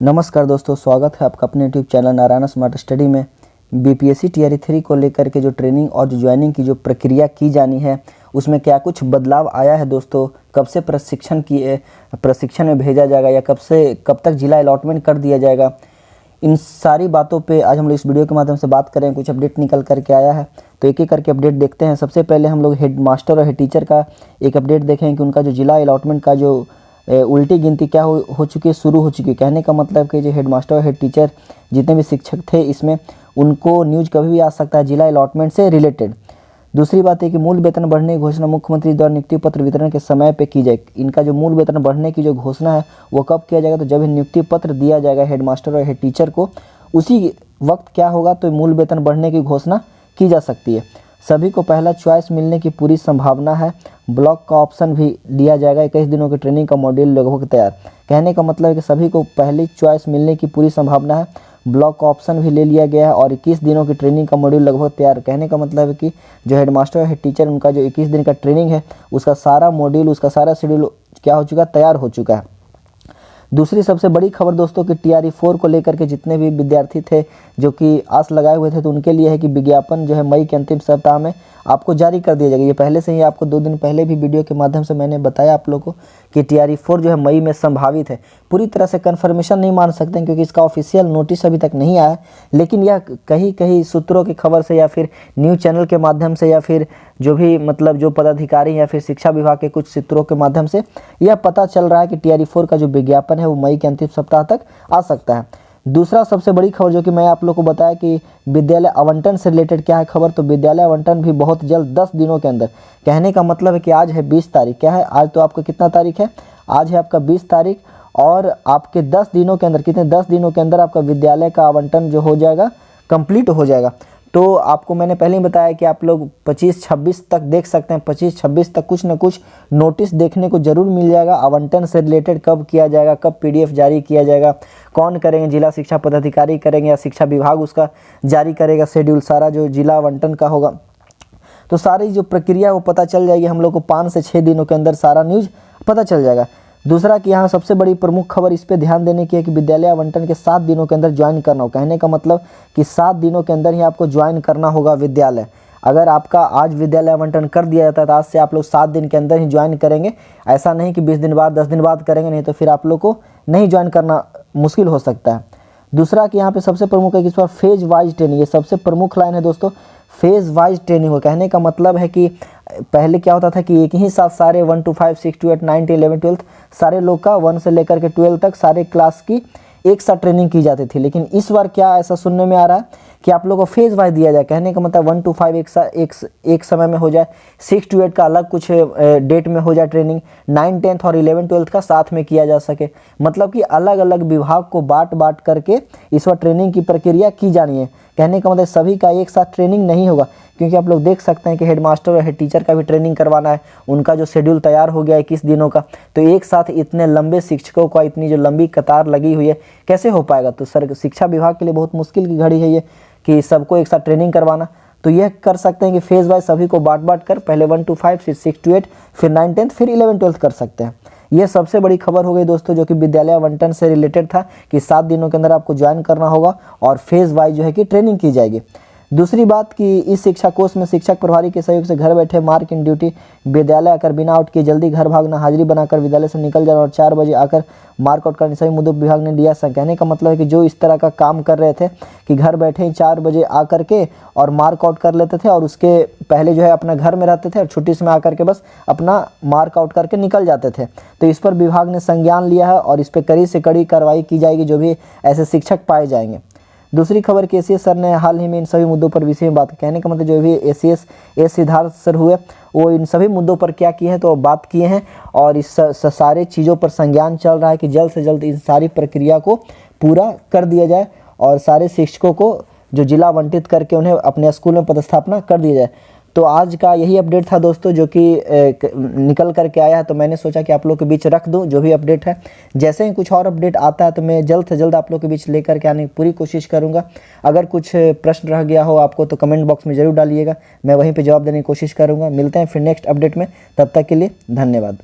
नमस्कार दोस्तों, स्वागत है आपका अपने YouTube channel Narayan smart study में। बीपीएससी टीआरई 3 को लेकर के जो ट्रेनिंग और जो ज्वाइनिंग की जो प्रक्रिया की जानी है उसमें क्या कुछ बदलाव आया है दोस्तों, कब से प्रशिक्षण में भेजा जाएगा या कब तक जिला अलॉटमेंट कर दिया जाएगा, इन सारी बातों पे आज हम लोग इस वीडियो के माध्यम से बात करें। कुछ अपडेट निकल करके आया है तो एक एक करके अपडेट देखते हैं। सबसे पहले हम लोग हेड मास्टर और हेड टीचर का एक अपडेट देखें कि उनका जो जिला अलॉटमेंट का जो उल्टी गिनती क्या हो चुकी है, शुरू हो चुकी है। कहने का मतलब कि जो हेड मास्टर और हेड टीचर जितने भी शिक्षक थे इसमें उनको न्यूज़ कभी भी आ सकता है जिला अलॉटमेंट से रिलेटेड। दूसरी बात है कि मूल वेतन बढ़ने की घोषणा मुख्यमंत्री द्वारा नियुक्ति पत्र वितरण के समय पे की जाए। इनका जो मूल वेतन बढ़ने की जो घोषणा है वो कब किया जाएगा, तो जब नियुक्ति पत्र दिया जाएगा हेड मास्टर और हेड टीचर को, उसी वक्त क्या होगा तो मूल वेतन बढ़ने की घोषणा की जा सकती है। सभी को पहला चॉइस मिलने की पूरी संभावना है। ब्लॉक का ऑप्शन भी लिया जाएगा। 21 दिनों की ट्रेनिंग का मॉड्यूल लगभग तैयार। कहने का मतलब है कि सभी को पहली चॉइस मिलने की पूरी संभावना है। ब्लॉक का ऑप्शन भी ले लिया गया है और 21 दिनों की ट्रेनिंग का मॉड्यूल लगभग तैयार। कहने का मतलब है कि जो हेड मास्टर और हेड टीचर उनका जो 21 दिन का ट्रेनिंग है उसका सारा मॉड्यूल, उसका सारा शेड्यूल क्या हो चुका है, तैयार हो चुका है। दूसरी सबसे बड़ी खबर दोस्तों कि टीआरई 4 को लेकर के जितने भी विद्यार्थी थे जो कि आस लगाए हुए थे तो उनके लिए है कि विज्ञापन जो है मई के अंतिम सप्ताह में आपको जारी कर दिया जाएगा। ये पहले से ही आपको 2 दिन पहले भी वीडियो के माध्यम से मैंने बताया आप लोगों को कि टीआरई 4 जो है मई में संभावित है। पूरी तरह से कन्फर्मेशन नहीं मान सकते हैं क्योंकि इसका ऑफिशियल नोटिस अभी तक नहीं आया, लेकिन यह कहीं सूत्रों की खबर से या फिर न्यूज़ चैनल के माध्यम से या फिर जो भी मतलब जो पदाधिकारी या फिर शिक्षा विभाग के कुछ सूत्रों के माध्यम से यह पता चल रहा है कि टीआरई 4 का जो विज्ञापन है वो मई के अंतिम सप्ताह तक आ सकता है। दूसरा सबसे बड़ी खबर जो कि मैं आप लोग को बताया कि विद्यालय आवंटन से रिलेटेड क्या है खबर, तो विद्यालय आवंटन भी बहुत जल्द 10 दिनों के अंदर। कहने का मतलब है कि आज है 20 तारीख, क्या है आज, तो आपका कितना तारीख है, आज है आपका 20 तारीख और आपके 10 दिनों के अंदर, कितने 10 दिनों के अंदर आपका विद्यालय का आवंटन जो हो जाएगा कंप्लीट हो जाएगा। तो आपको मैंने पहले ही बताया कि आप लोग 25-26 तक देख सकते हैं। 25-26 तक कुछ न कुछ नोटिस देखने को जरूर मिल जाएगा। आवंटन से रिलेटेड कब किया जाएगा, कब पीडीएफ जारी किया जाएगा, कौन करेंगे, जिला शिक्षा पदाधिकारी करेंगे या शिक्षा विभाग उसका जारी करेगा शेड्यूल, सारा जो जिला आवंटन का होगा तो सारी जो प्रक्रिया वो पता चल जाएगी। हम लोग को 5 से 6 दिनों के अंदर सारा न्यूज़ पता चल जाएगा। दूसरा कि यहाँ सबसे बड़ी प्रमुख खबर इस पे ध्यान देने की है कि विद्यालय आवंटन के 7 दिनों के अंदर ज्वाइन करना हो। कहने का मतलब कि 7 दिनों के अंदर ही आपको ज्वाइन करना होगा विद्यालय। अगर आपका आज विद्यालय आवंटन कर दिया जाता है तो आज से आप लोग 7 दिन के अंदर ही ज्वाइन करेंगे। ऐसा नहीं कि 20 दिन बाद 10 दिन बाद करेंगे, नहीं तो फिर आप लोग को नहीं ज्वाइन करना मुश्किल हो सकता है। दूसरा कि यहाँ पे सबसे प्रमुख है कि इस पर फेज वाइज ट्रेनिंग, ये सबसे प्रमुख लाइन है दोस्तों, फेज वाइज ट्रेनिंग हो। कहने का मतलब है कि पहले क्या होता था कि एक ही साथ सारे 1 to 5, 6 to 8, 9, 10, 11, 12 सारे लोग का 1 से लेकर के 12 तक सारे क्लास की एक साथ ट्रेनिंग की जाती थी। लेकिन इस बार क्या ऐसा सुनने में आ रहा है कि आप लोगों को फेज वाइज दिया जाए। कहने का मतलब 1 to 5 एक समय में हो जाए, 6 to 8 का अलग कुछ डेट में हो जाए ट्रेनिंग, 9, 10th और 11, 12th का साथ में किया जा सके। मतलब कि अलग अलग विभाग को बांट करके इस बार ट्रेनिंग की प्रक्रिया की जानी है। कहने का मतलब सभी का एक साथ ट्रेनिंग नहीं होगा क्योंकि आप लोग देख सकते हैं कि हेड मास्टर और हेड टीचर का भी ट्रेनिंग करवाना है। उनका जो शेड्यूल तैयार हो गया 21 दिनों का, तो एक साथ इतने लंबे शिक्षकों का इतनी जो लंबी कतार लगी हुई है कैसे हो पाएगा। तो शिक्षा विभाग के लिए बहुत मुश्किल की घड़ी है ये कि सबको एक साथ ट्रेनिंग करवाना। तो यह कर सकते हैं कि फेज वाइज सभी को बांट कर पहले 1 to 5, फिर 6 to 8, फिर 9, 10, फिर 11, 12 कर सकते हैं। यह सबसे बड़ी खबर हो गई दोस्तों जो कि विद्यालय आवंटन से रिलेटेड था कि 7 दिनों के अंदर आपको ज्वाइन करना होगा और फेज वाइज जो है कि ट्रेनिंग की जाएगी। दूसरी बात कि इस शिक्षा कोर्स में शिक्षक प्रभारी के सहयोग से घर बैठे मार्क इन ड्यूटी, विद्यालय आकर बिना आउट किए जल्दी घर भागना, हाजिरी बनाकर विद्यालय से निकल जाना और 4 बजे आकर मार्क आउट करने, सभी मुद्दों विभाग ने लिया। कहने का मतलब है कि जो इस तरह का काम कर रहे थे कि घर बैठे ही 4 बजे आकर के और मार्क आउट कर लेते थे और उसके पहले जो है अपना घर में रहते थे और छुट्टी से आकर के बस अपना मार्क आउट करके निकल जाते थे, तो इस पर विभाग ने संज्ञान लिया है और इस पर कड़ी से कड़ी कार्रवाई की जाएगी जो भी ऐसे शिक्षक पाए जाएंगे। दूसरी खबर कि एसीएस सर ने हाल ही में इन सभी मुद्दों पर विषय में बात, कहने का मतलब जो भी एसीएस सिद्धार्थ सर हुए वो इन सभी मुद्दों पर क्या किए हैं तो बात किए हैं और इस सारे चीज़ों पर संज्ञान चल रहा है कि जल्द से जल्द इन सारी प्रक्रिया को पूरा कर दिया जाए और सारे शिक्षकों को जो जिला आवंटित करके उन्हें अपने स्कूल में पदस्थापना कर दिया जाए। तो आज का यही अपडेट था दोस्तों जो कि निकल करके आया है, तो मैंने सोचा कि आप लोग के बीच रख दूं जो भी अपडेट है। जैसे ही कुछ और अपडेट आता है तो मैं जल्द से जल्द आप लोग के बीच लेकर के आने की पूरी कोशिश करूंगा। अगर कुछ प्रश्न रह गया हो आपको तो कमेंट बॉक्स में ज़रूर डालिएगा, मैं वहीं पे जवाब देने की कोशिश करूंगा। मिलते हैं फिर नेक्स्ट अपडेट में, तब तक के लिए धन्यवाद।